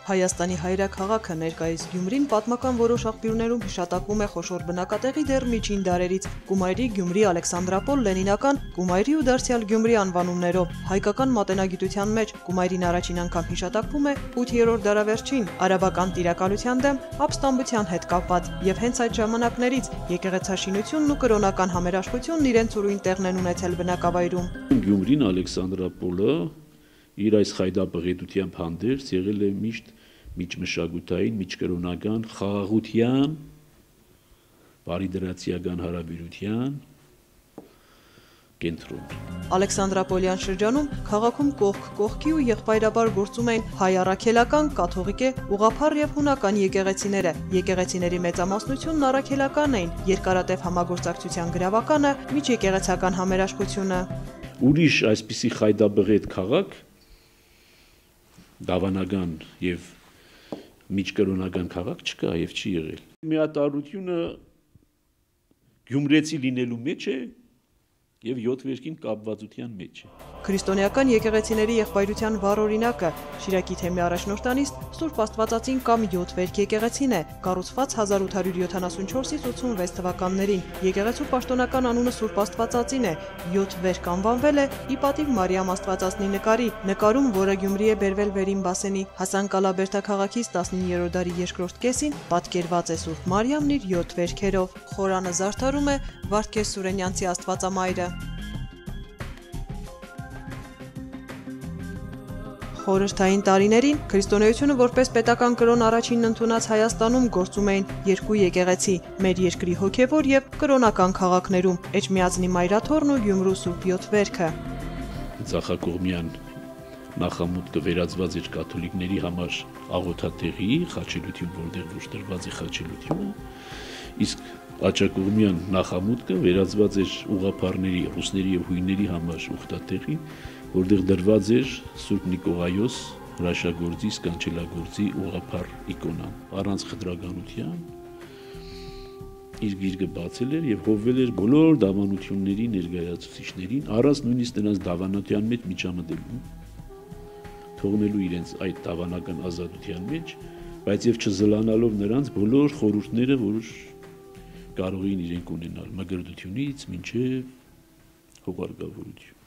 Հայաստանի հայրաքաղաքը ներկայիս Գյումրին պատմական որոշ աղբյուրներում հիշատակվում է խոշոր բնակատեղի դեռ միջին դարերից Կումայրի, Գյումրի, Ալեքսանդրապոլ, Լենինական, Կումայրի ու դարձյալ Գյումրի անվանումներով։ Հայկական մատենագիտության մեջ Կումայրին առաջին անգամ հիշատակվում է 8-րդ դարավերջին արաբական տիրակալության դեմ ապստամբության հետ կապված, եւ հենց այդ ժամանակներից եկեղեցաշինությունն ու կրոնական համերաշխությունն իրենց ուրույն տեղն են ունեցել բնակավայրում։ Գյումրին, Ալեքսանդրապոլը իր այս խայտաբղետությամբ հանդերձ եղել է միշտ միջմշակութային, միջկրոնական, խաղաղության, բարիդրացիական հարաբերության կենտրոն։ Ալեքսանդրապոլյան շրջանում քաղաքում կողք կողքի ու եղբայրաբար գործում էին հայ առաքելական, կաթողիկե, ուղղափառ եւ հունական եկեղեցիները։ Եկեղեցիների մեծամասնությունն առաքելական էին, երկարատև համագործակցության գրավականը, միջեկեղեցական համերաշխությունը։ Ուրիշ այսպիսի խայտաբղետ քաղաք դավանական եւ միջկրոնական քաղաք չկա եւ չի եղել։ Միատարությունը գյումրեցի լինելու մեջ է եւ 7 վերքին կապվածության մեջ է։ Քրիստոնեական եկեղեցիների եղբայրության վառ օրինակը Շիրակի թեմի առաջնորդանիստ Սուրբ Աստվածածին կամ 7 վերք եկեղեցին է, կառուցված 1874-ից 86 թվականներին։ Եկեղեցու պաշտոնական անունը Սուրբ Աստվածածին է, 7 վերք անվանվել է ի պատիվ Մարիամ Աստվածածնի նկարի, նկարում, որը Գյումրի է բերվել Վերին Բասենի Հասան Կալաբերդա քաղաքից 19-րդ դարի երկրորդ կեսին, պատկերված է Սուրբ Մարիամն իր 7 վերքերով։ Խորանը զարդարում է Վարդգես Սուրենյանցի Աստվածամայրը։ Խորհրդային տարիներին քրիստոնեությունը որպես պետական կրոն առաջինն ընդունած Հայաստանում գործում էին 2 եկեղեցի՝ մեր երկրի հոգևոր եւ կրոնական քաղաքներում՝ Էջմիածնի Մայրաթոռն ու Գյումրու Սուրբ 7 վերքը։ Ձախակողմյան նախամուտքը վերածված էր կաթոլիկների համար աղոթատեղի խաչելություն, որտեղ ուշտրված է խաչելությունը, իսկ աճակողմյան նախամուտքը վերածված էր ուղղափառների, ռուսների եւ հույների համար ուխտատեղի, որտեղ դրված էր Սուրբ Նիկողայոս հրաշագործի, սկանչելագործի ուղղափառ իկոնան։ Առանց խտրականության իր գիրկը բացել էր եւ հովվել էր բոլոր դավանությունների ներկայացուցիչներին, առանց նույնիսկ նրանց դավանության մեջ միջամտելու, թողնելու իրենց այդ դավանական ազատության մեջ, բայց եւ չզլանալով նրանց բոլոր խորհուրդները, որ կարող էին իրենք ունենալ մգրդությունից մինչև հոգարկավորություն։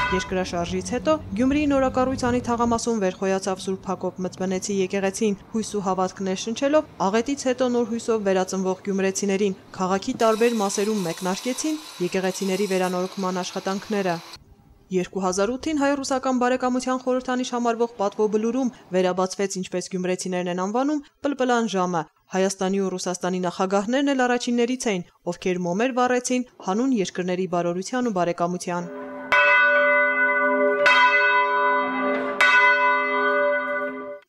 Երկրաշարժից հետո Գյումրիի նորակառույցանի թաղամասում վերխոյացավ Սուրբ Հակոբ Մծբնեցի եկեղեցին, հույս ու հավատք ներշնչելով աղետից հետո նոր հույսով վերածնվող գյումրեցիներին, քաղաքի տարբեր մասերում մեկնարկեցին եկեղեցիների վերանորոգման աշխատանքները։ 2008-ին հայ-ռուսական բարեկամության խորհրդանիշ համարվող պատվոբլուրում վերաբացվեց, ինչպես գյումրեցիներն են անվանում, պլպլան ժամը։ Հայաստանի ու Ռուսաստանի նախագահներն էլ առաջիններից էին, ովքեր մոմեր վառեցին հանուն երկրների բարօրության ու բարեկամության։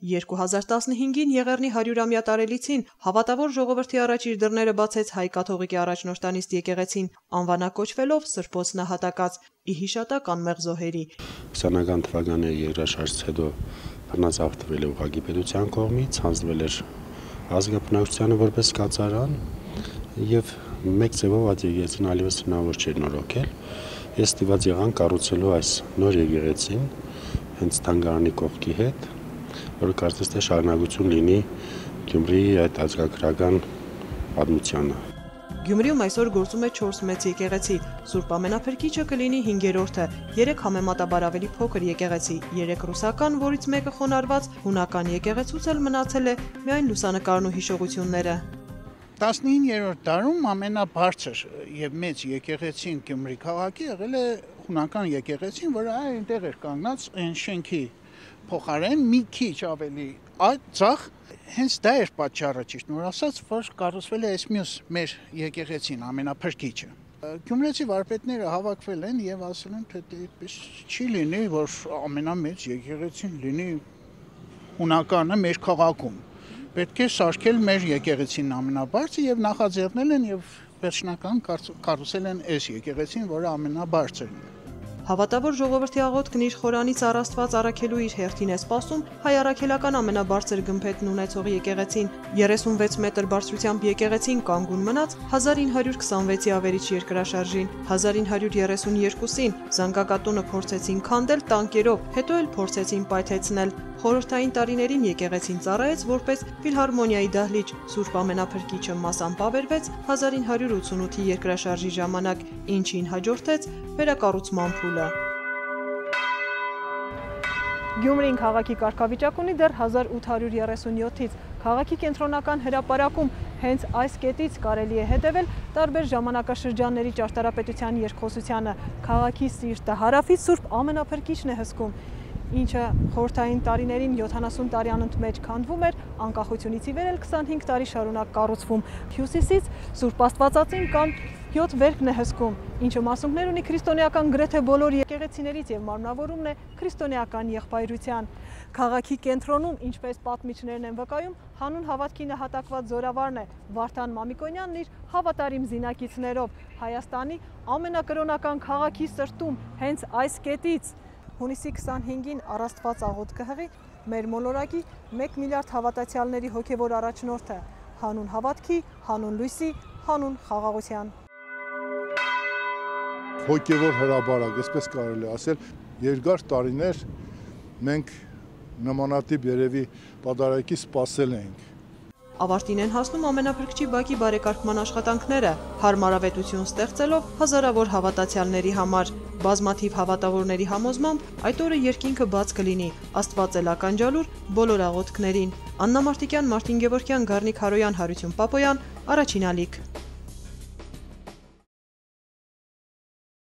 2015-ին Եղեռնի 100-ամյա տարելիցին հավատավոր ժողովրդի առաջ իր դռները բացեց հայ կաթողիկե առաջնորդանիստ եկեղեցին, անվանակոչվելով Սրբոց նահատակած՝ ի հիշատակ անմեղ զոհերի։ 20-ական թվականի երկրաշարժից հետո բռնազավթվել է ուղղակի պետության կողմից, հանձնվել էր ազգաբնակչությանը որպես կացարան եւ մեկ ձևով այդ եկեղեցին այլևս հնարավոր չէր նորոգել։ Ես ստիպված եղան կառուցելու այս նոր եկեղեցին հենց թանգարանի կողքի հետ, որը կարծես թե շարունակություն լինի Գյումրիի այդ ազգագրական պատմությանը։ Գյումրիում այսօր գործում է 4 մեծ եկեղեցի, Սուրբ Ամենափրկիչը կլինի 5-րդը, 3 համեմատաբար ավելի փոքր եկեղեցի, 3 ռուսական, որից մեկը խոնարհված, հունական եկեղեցուց էլ մնացել է միայն լուսանկարն ու հիշողությունները։ 19-րդ դարում ամենաբարձր եւ մեծ եկեղեցին Գյումրի քաղաքի եղել է հունական եկեղեցին, որը այնտեղ էր կանգնած այն շենքի փոխարեն մի քիչ ավելի ձախ, հենց դա էր պատճառը, ճիշտ որ ասած, որ կառուցվել է այս մյուս մեր եկեղեցին ամենափրկիչը։ Գյումրեցի վարպետները հավաքվել են եւ ասել են, թե այդպես չի լինի, որ ամենամեծ եկեղեցին լինի հունականը մեր քաղաքում։ Պետք է սարքել մեր եկեղեցին ամենաբարձր եւ նախաձեռնել են եւ վերջնական կառուցել են այս եկեղեցին, որը ամենաբարձրն է։ Հավատավոր ժողովրդի աղոթքն իր խորանից առաստված առաքելու իր հերթին է սպասում հայ առաքելական ամենաբարձր գմփետն ունեցող եկեղեցին 36 մետր բարձրությամբ եկեղեցին կանգուն մնաց 1926-ի ավերիչ երկրաշարժին 1932-ին զանգակատունը փորձեցին քանդել տանկերով, հետո էլ փորձեցին պայթեցնել խորհրդային տարիներին եկեղեցին ծառայեց որպես ֆիլհարմոնիայի դահլիճ Սուրբ Ամենափրկիչը մասամբ ավերվեց 1988-ի երկրաշարժի ժամանակ, ինչին հաջորդեց վերակառուցման փուլը։ Գյումրին քաղաքի կարգավիճակ ունի դեռ 1837-ից։ Քաղաքի կենտրոնական հրապարակում հենց այս կետից կարելի է հետևել տարբեր ժամանակաշրջանների ճարտարապետության երկխոսությանը։ Քաղաքի սիրտը հարավից Սուրբ Ամենափրկիչն է հսկում, ինչը խորհրդային տարիներին 70 տարի անընդմեջ քանդվում էր, անկախությունից ի վեր էլ 25 տարի շարունակ կառուցվում։ Հյուսիսից Սուրբ Աստվածածին կամ 7 վերքն է հսկում, ինչը մասունքներ ունի քրիստոնեական գրեթե բոլոր եկեղեցիներից եւ մարմնավորումն է քրիստոնեական եղբայրության։ Քաղաքի կենտրոնում, ինչպես պատմիչներն են վկայում, հանուն հավատքի նահատակված զորավարն է Վարդան Մամիկոնյանն իր հավատարիմ զինակիցներով Հայաստանի ամենակրոնական քաղաքի սրտում, հենց այս կետից հունիսի 25-ին առաստված աղոթ կհղի մեր մոլորակի 1 միլիարդ հավատացյալների հոգևոր առաջնորդը, հանուն հավատքի, հանուն լույսի, հանուն խաղաղության։ Հոգևոր հրաբարակ, այսպես կարելի ասել, երկար տարիներ մենք նմանատիպ երևի պատարագի սպասել ենք։ Ավարտին են հասնում ամենափրկչի բակի բարեկարգման աշխատանքները, հարմարավետություն ստեղծելով հազարավոր հավատացյալների համար։ Բազմաթիվ հավատավորների համոզմամբ այդ օրը երկինքը բաց կլինի, Աստված էլ ականջալուր բոլոր աղոթքներին։ Աննա Մարտիկյան, Մարտին Գևորգյան, Գառնիկ Հարոյան, Հարություն Պապոյան, Առաջին ալիք։